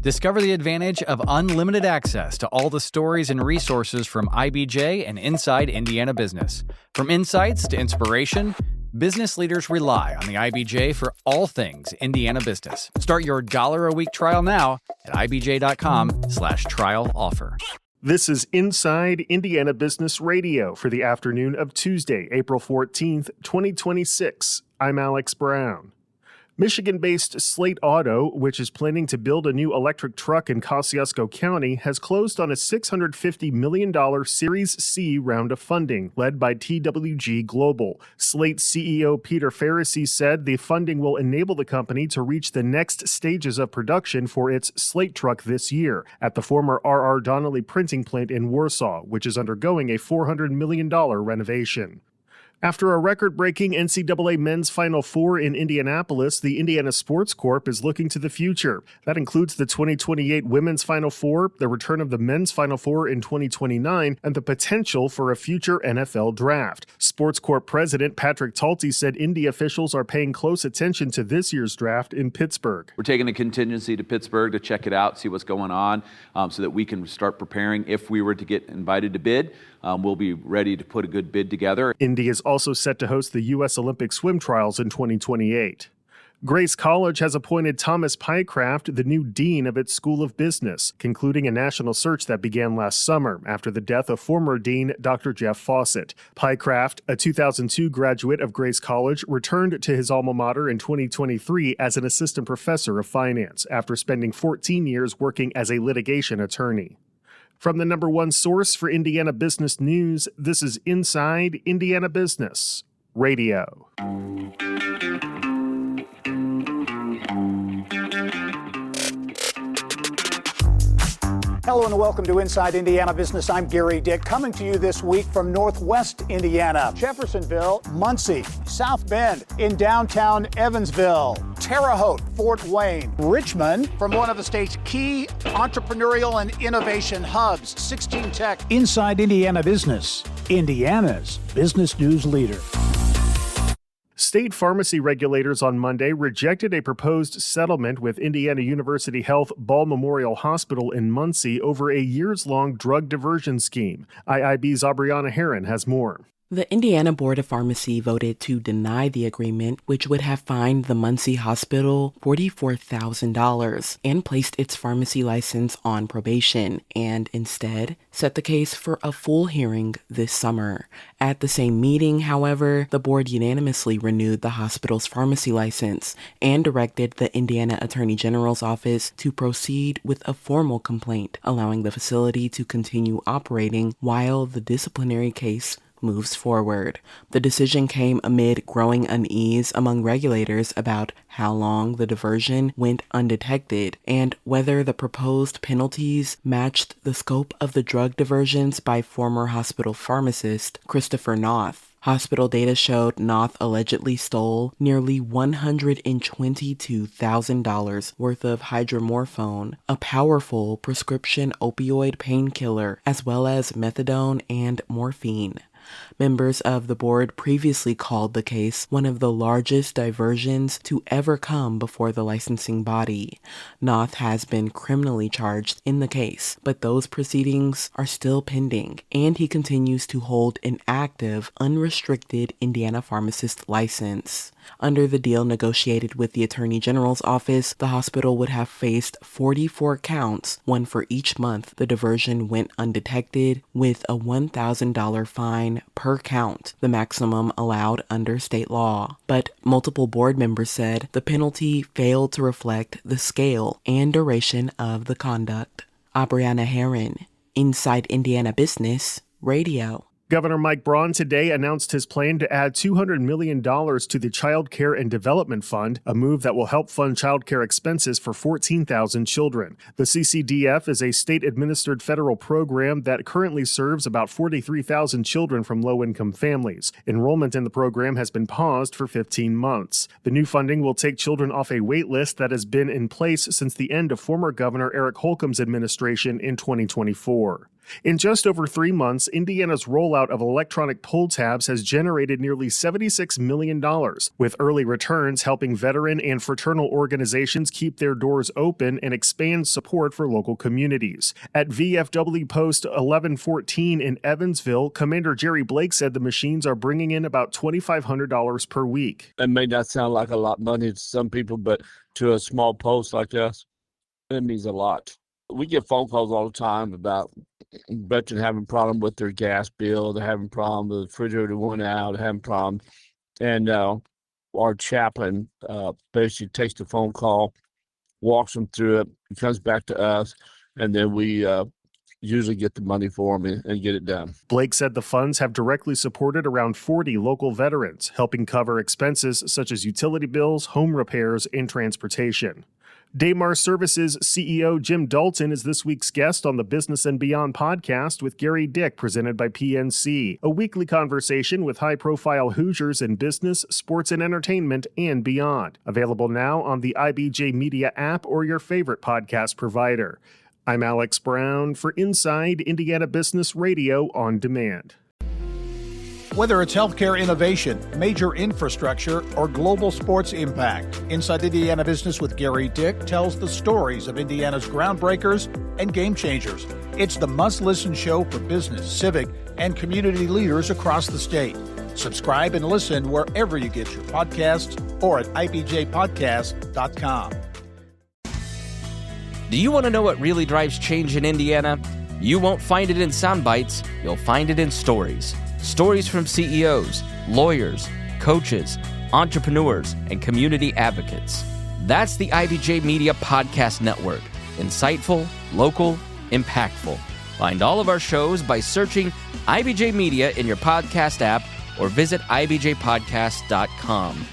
Discover the advantage of unlimited access to all the stories and resources from IBJ and Inside Indiana Business. From insights to inspiration, business leaders rely on the IBJ for all things Indiana business. Start your $1 a week trial now at ibj.com/trial offer. This is Inside Indiana Business Radio for the afternoon of Tuesday, April 14th, 2026. I'm Alex Braun. Michigan-based Slate Auto, which is planning to build a new electric truck in Kosciuszko County, has closed on a $650 million Series C round of funding, led by TWG Global. Slate CEO Peter Faricy said the funding will enable the company to reach the next stages of production for its Slate truck this year at the former R.R. Donnelley printing plant in Warsaw, which is undergoing a $400 million renovation. After a record-breaking NCAA men's Final Four in Indianapolis, the Indiana Sports Corp is looking to the future. That includes the 2028 women's Final Four, the return of the men's Final Four in 2029, and the potential for a future NFL draft. Sports Corp President Patrick Talty said Indy officials are paying close attention to this year's draft in Pittsburgh. We're taking a contingency to Pittsburgh to check it out, see what's going on, so that we can start preparing. If we were to get invited to bid, we'll be ready to put a good bid together. Indy is also set to host the U.S. Olympic swim trials in 2028. Grace College has appointed Thomas Pycraft the new dean of its School of Business, concluding a national search that began last summer after the death of former dean Dr. Jeff Fawcett. Pycraft, a 2002 graduate of Grace College, returned to his alma mater in 2023 as an assistant professor of finance after spending 14 years working as a litigation attorney. From the number one source for Indiana business news, this is Inside Indiana Business Radio. Hello and welcome to Inside Indiana Business. I'm Gary Dick, coming to you this week from Northwest Indiana, Jeffersonville, Muncie, South Bend, in downtown Evansville, Terre Haute, Fort Wayne, Richmond, from one of the state's key entrepreneurial and innovation hubs, 16 Tech. Inside Indiana Business, Indiana's business news leader. State pharmacy regulators on Monday rejected a proposed settlement with Indiana University Health Ball Memorial Hospital in Muncie over a years-long drug diversion scheme. IIB's Aubriana Herron has more. The Indiana Board of Pharmacy voted to deny the agreement, which would have fined the Muncie Hospital $44,000 and placed its pharmacy license on probation, and instead set the case for a full hearing this summer. At the same meeting, however, the board unanimously renewed the hospital's pharmacy license and directed the Indiana Attorney General's office to proceed with a formal complaint, allowing the facility to continue operating while the disciplinary case moves forward. The decision came amid growing unease among regulators about how long the diversion went undetected and whether the proposed penalties matched the scope of the drug diversions by former hospital pharmacist Christopher Noth. Hospital data showed Noth allegedly stole nearly $122,000 worth of hydromorphone, a powerful prescription opioid painkiller, as well as methadone and morphine. Members of the board previously called the case one of the largest diversions to ever come before the licensing body. Noth has been criminally charged in the case, but those proceedings are still pending, and he continues to hold an active, unrestricted Indiana pharmacist license. Under the deal negotiated with the Attorney General's office, the hospital would have faced 44 counts, one for each month the diversion went undetected, with a $1,000 fine per count, the maximum allowed under state law. But multiple board members said the penalty failed to reflect the scale and duration of the conduct. Aubriana Herron, Inside Indiana Business Radio. Governor Mike Braun today announced his plan to add $200 million to the Child Care and Development Fund, a move that will help fund child care expenses for 14,000 children. The CCDF is a state-administered federal program that currently serves about 43,000 children from low-income families. Enrollment in the program has been paused for 15 months. The new funding will take children off a wait list that has been in place since the end of former Governor Eric Holcomb's administration in 2024. In just over 3 months, Indiana's rollout of electronic pull tabs has generated nearly $76 million, with early returns helping veteran and fraternal organizations keep their doors open and expand support for local communities. At VFW Post 1114 in Evansville, Commander Jerry Blake said the machines are bringing in about $2,500 per week. It may not sound like a lot of money to some people, but to a small post like us, it means a lot. We get phone calls all the time about veterans having a problem with their gas bill, they're having a problem, the refrigerator went out, they're having a problem. And our chaplain basically takes the phone call, walks them through it, and comes back to us, and then we usually get the money for them and get it done. Blake said the funds have directly supported around 40 local veterans, helping cover expenses such as utility bills, home repairs, and transportation. Daymar Services CEO Jim Dalton is this week's guest on the Business and Beyond podcast with Gary Dick, presented by PNC, a weekly conversation with high-profile Hoosiers in business, sports, and entertainment, and beyond. Available now on the IBJ Media app or your favorite podcast provider. I'm Alex Brown for Inside Indiana Business Radio on Demand. Whether it's healthcare innovation, major infrastructure, or global sports impact, Inside Indiana Business with Gary Dick tells the stories of Indiana's groundbreakers and game changers. It's the must-listen show for business, civic, and community leaders across the state. Subscribe and listen wherever you get your podcasts or at ibjpodcast.com. Do you want to know what really drives change in Indiana? You won't find it in sound bites, you'll find it in stories. Stories from CEOs, lawyers, coaches, entrepreneurs, and community advocates. That's the IBJ Media Podcast Network. Insightful, local, impactful. Find all of our shows by searching IBJ Media in your podcast app or visit ibjpodcast.com.